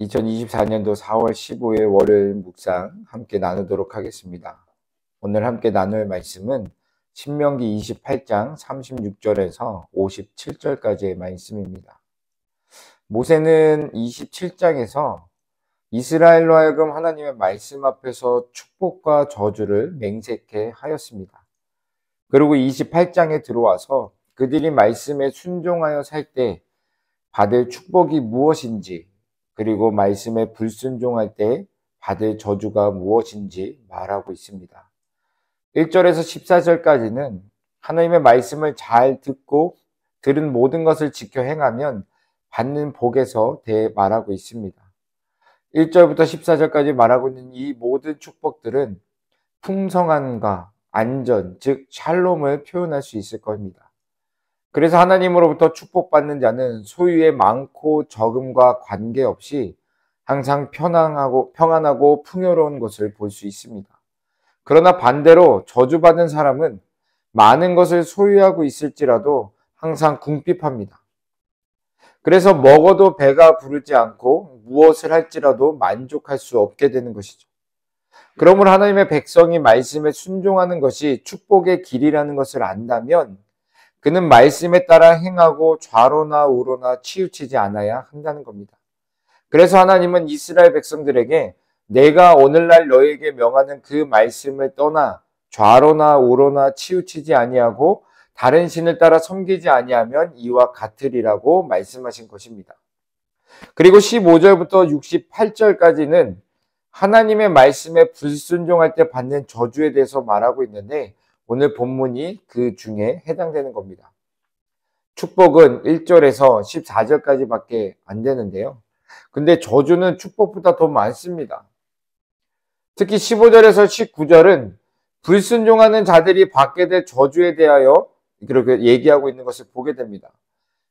2024년도 4월 15일 월요일 묵상 함께 나누도록 하겠습니다. 오늘 함께 나눌 말씀은 신명기 28장 36절에서 57절까지의 말씀입니다. 모세는 27장에서 이스라엘로 하여금 하나님의 말씀 앞에서 축복과 저주를 맹세케 하였습니다. 그리고 28장에 들어와서 그들이 말씀에 순종하여 살 때 받을 축복이 무엇인지, 그리고 말씀에 불순종할 때 받을 저주가 무엇인지 말하고 있습니다. 1절에서 14절까지는 하나님의 말씀을 잘 듣고 들은 모든 것을 지켜 행하면 받는 복에서 대해 말하고 있습니다. 1절부터 14절까지 말하고 있는 이 모든 축복들은 풍성함과 안전, 즉 샬롬을 표현할 수 있을 겁니다. 그래서 하나님으로부터 축복받는 자는 소유의 많고 적음과 관계없이 항상 평안하고 풍요로운 것을 볼 수 있습니다. 그러나 반대로 저주받은 사람은 많은 것을 소유하고 있을지라도 항상 궁핍합니다. 그래서 먹어도 배가 부르지 않고 무엇을 할지라도 만족할 수 없게 되는 것이죠. 그러므로 하나님의 백성이 말씀에 순종하는 것이 축복의 길이라는 것을 안다면 그는 말씀에 따라 행하고 좌로나 우로나 치우치지 않아야 한다는 겁니다. 그래서 하나님은 이스라엘 백성들에게 내가 오늘날 너에게 명하는 그 말씀을 떠나 좌로나 우로나 치우치지 아니하고 다른 신을 따라 섬기지 아니하면 이와 같으리라고 말씀하신 것입니다. 그리고 15절부터 68절까지는 하나님의 말씀에 불순종할 때 받는 저주에 대해서 말하고 있는데 오늘 본문이 그 중에 해당되는 겁니다. 축복은 1절에서 14절까지밖에 안 되는데요. 근데 저주는 축복보다 더 많습니다. 특히 15절에서 19절은 불순종하는 자들이 받게 될 저주에 대하여 그렇게 얘기하고 있는 것을 보게 됩니다.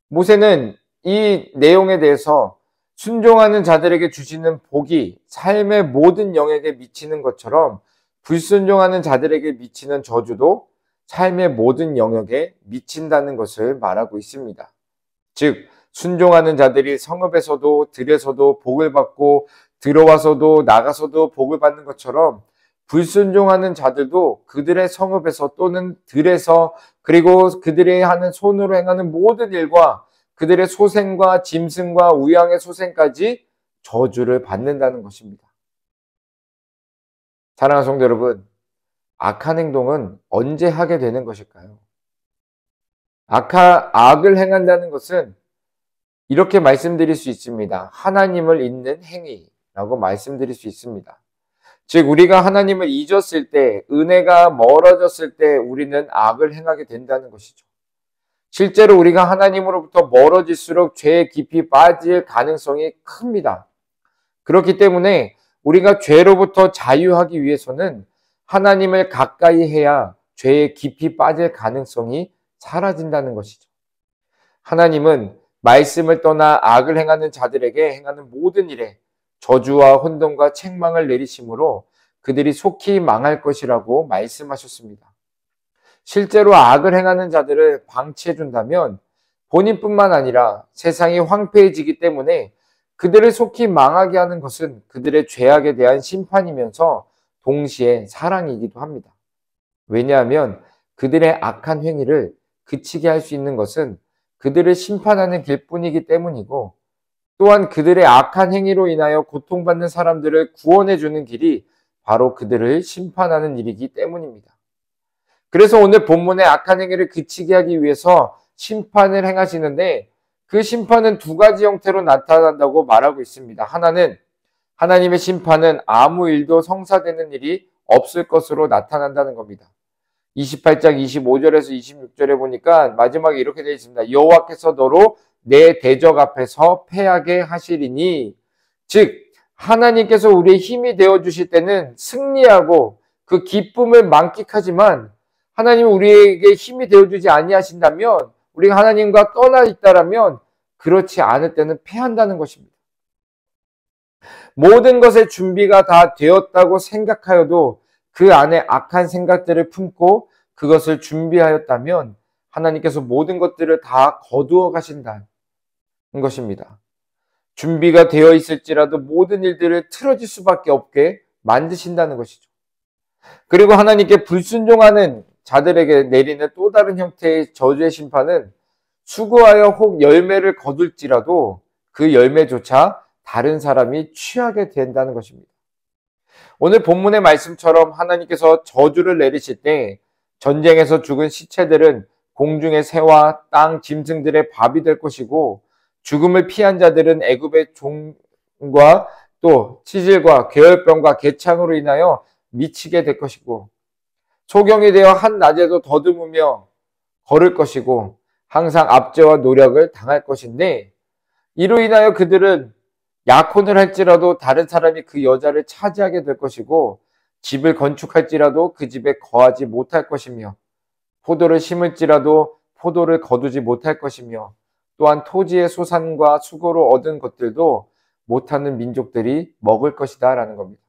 모세는 이 내용에 대해서 순종하는 자들에게 주시는 복이 삶의 모든 영역에 미치는 것처럼 불순종하는 자들에게 미치는 저주도 삶의 모든 영역에 미친다는 것을 말하고 있습니다. 즉, 순종하는 자들이 성읍에서도 들에서도 복을 받고 들어와서도 나가서도 복을 받는 것처럼 불순종하는 자들도 그들의 성읍에서 또는 들에서 그리고 그들이 하는 손으로 행하는 모든 일과 그들의 소생과 짐승과 우양의 소생까지 저주를 받는다는 것입니다. 사랑하는 성도 여러분, 악한 행동은 언제 하게 되는 것일까요? 악을 행한다는 것은 이렇게 말씀드릴 수 있습니다. 하나님을 잊는 행위라고 말씀드릴 수 있습니다. 즉 우리가 하나님을 잊었을 때, 은혜가 멀어졌을 때 우리는 악을 행하게 된다는 것이죠. 실제로 우리가 하나님으로부터 멀어질수록 죄에 깊이 빠질 가능성이 큽니다. 그렇기 때문에 우리가 죄로부터 자유하기 위해서는 하나님을 가까이 해야 죄에 깊이 빠질 가능성이 사라진다는 것이죠. 하나님은 말씀을 떠나 악을 행하는 자들에게 행하는 모든 일에 저주와 혼돈과 책망을 내리심으로 그들이 속히 망할 것이라고 말씀하셨습니다. 실제로 악을 행하는 자들을 방치해준다면 본인뿐만 아니라 세상이 황폐해지기 때문에 그들을 속히 망하게 하는 것은 그들의 죄악에 대한 심판이면서 동시에 사랑이기도 합니다. 왜냐하면 그들의 악한 행위를 그치게 할 수 있는 것은 그들을 심판하는 길뿐이기 때문이고 또한 그들의 악한 행위로 인하여 고통받는 사람들을 구원해주는 길이 바로 그들을 심판하는 일이기 때문입니다. 그래서 오늘 본문의 악한 행위를 그치게 하기 위해서 심판을 행하시는데 그 심판은 두 가지 형태로 나타난다고 말하고 있습니다. 하나는 하나님의 심판은 아무 일도 성사되는 일이 없을 것으로 나타난다는 겁니다. 28장 25절에서 26절에 보니까 마지막에 이렇게 되어 있습니다. 여호와께서 너로 내 대적 앞에서 패하게 하시리니, 즉 하나님께서 우리의 힘이 되어주실 때는 승리하고 그 기쁨을 만끽하지만 하나님이 우리에게 힘이 되어주지 아니하신다면, 우리가 하나님과 떠나 있다라면 그렇지 않을 때는 패한다는 것입니다. 모든 것의 준비가 다 되었다고 생각하여도 그 안에 악한 생각들을 품고 그것을 준비하였다면 하나님께서 모든 것들을 다 거두어 가신다는 것입니다. 준비가 되어 있을지라도 모든 일들을 틀어질 수밖에 없게 만드신다는 것이죠. 그리고 하나님께 불순종하는 자들에게 내리는 또 다른 형태의 저주의 심판은 수고하여 혹 열매를 거둘지라도 그 열매조차 다른 사람이 취하게 된다는 것입니다. 오늘 본문의 말씀처럼 하나님께서 저주를 내리실 때 전쟁에서 죽은 시체들은 공중의 새와 땅 짐승들의 밥이 될 것이고, 죽음을 피한 자들은 애굽의 종과 또 치질과 괴혈병과 개창으로 인하여 미치게 될 것이고, 소경이 되어 한낮에도 더듬으며 걸을 것이고 항상 압제와 노력을 당할 것인데, 이로 인하여 그들은 약혼을 할지라도 다른 사람이 그 여자를 차지하게 될 것이고, 집을 건축할지라도 그 집에 거하지 못할 것이며, 포도를 심을지라도 포도를 거두지 못할 것이며, 또한 토지의 소산과 수고로 얻은 것들도 못하는 민족들이 먹을 것이다 라는 겁니다.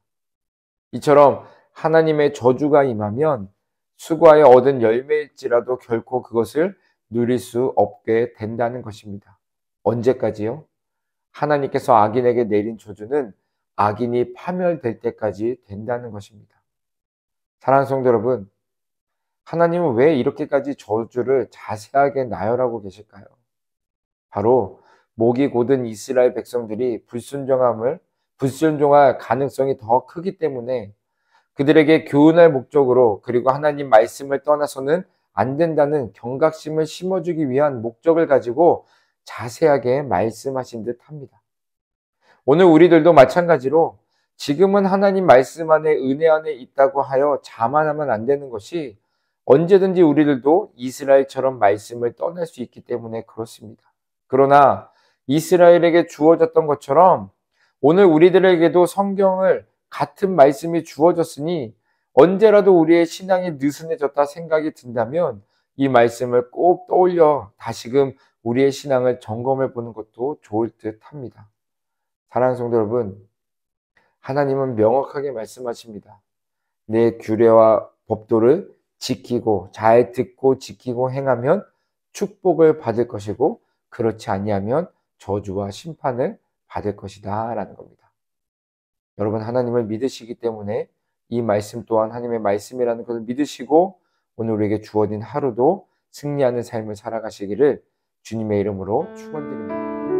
이처럼 하나님의 저주가 임하면 수고하여 얻은 열매일지라도 결코 그것을 누릴 수 없게 된다는 것입니다. 언제까지요? 하나님께서 악인에게 내린 저주는 악인이 파멸될 때까지 된다는 것입니다. 사랑하는 성도 여러분, 하나님은 왜 이렇게까지 저주를 자세하게 나열하고 계실까요? 바로 목이 곧은 이스라엘 백성들이 불순종할 가능성이 더 크기 때문에 그들에게 교훈할 목적으로, 그리고 하나님 말씀을 떠나서는 안 된다는 경각심을 심어주기 위한 목적을 가지고 자세하게 말씀하신 듯 합니다. 오늘 우리들도 마찬가지로 지금은 하나님 말씀 안에, 은혜 안에 있다고 하여 자만하면 안 되는 것이, 언제든지 우리들도 이스라엘처럼 말씀을 떠날 수 있기 때문에 그렇습니다. 그러나 이스라엘에게 주어졌던 것처럼 오늘 우리들에게도 성경을 같은 말씀이 주어졌으니 언제라도 우리의 신앙이 느슨해졌다 생각이 든다면 이 말씀을 꼭 떠올려 다시금 우리의 신앙을 점검해 보는 것도 좋을 듯 합니다. 사랑하는 성도 여러분, 하나님은 명확하게 말씀하십니다. 내 규례와 법도를 지키고 잘 듣고 지키고 행하면 축복을 받을 것이고, 그렇지 아니하면 저주와 심판을 받을 것이다 라는 겁니다. 여러분, 하나님을 믿으시기 때문에 이 말씀 또한 하나님의 말씀이라는 것을 믿으시고 오늘 우리에게 주어진 하루도 승리하는 삶을 살아가시기를 주님의 이름으로 축원드립니다.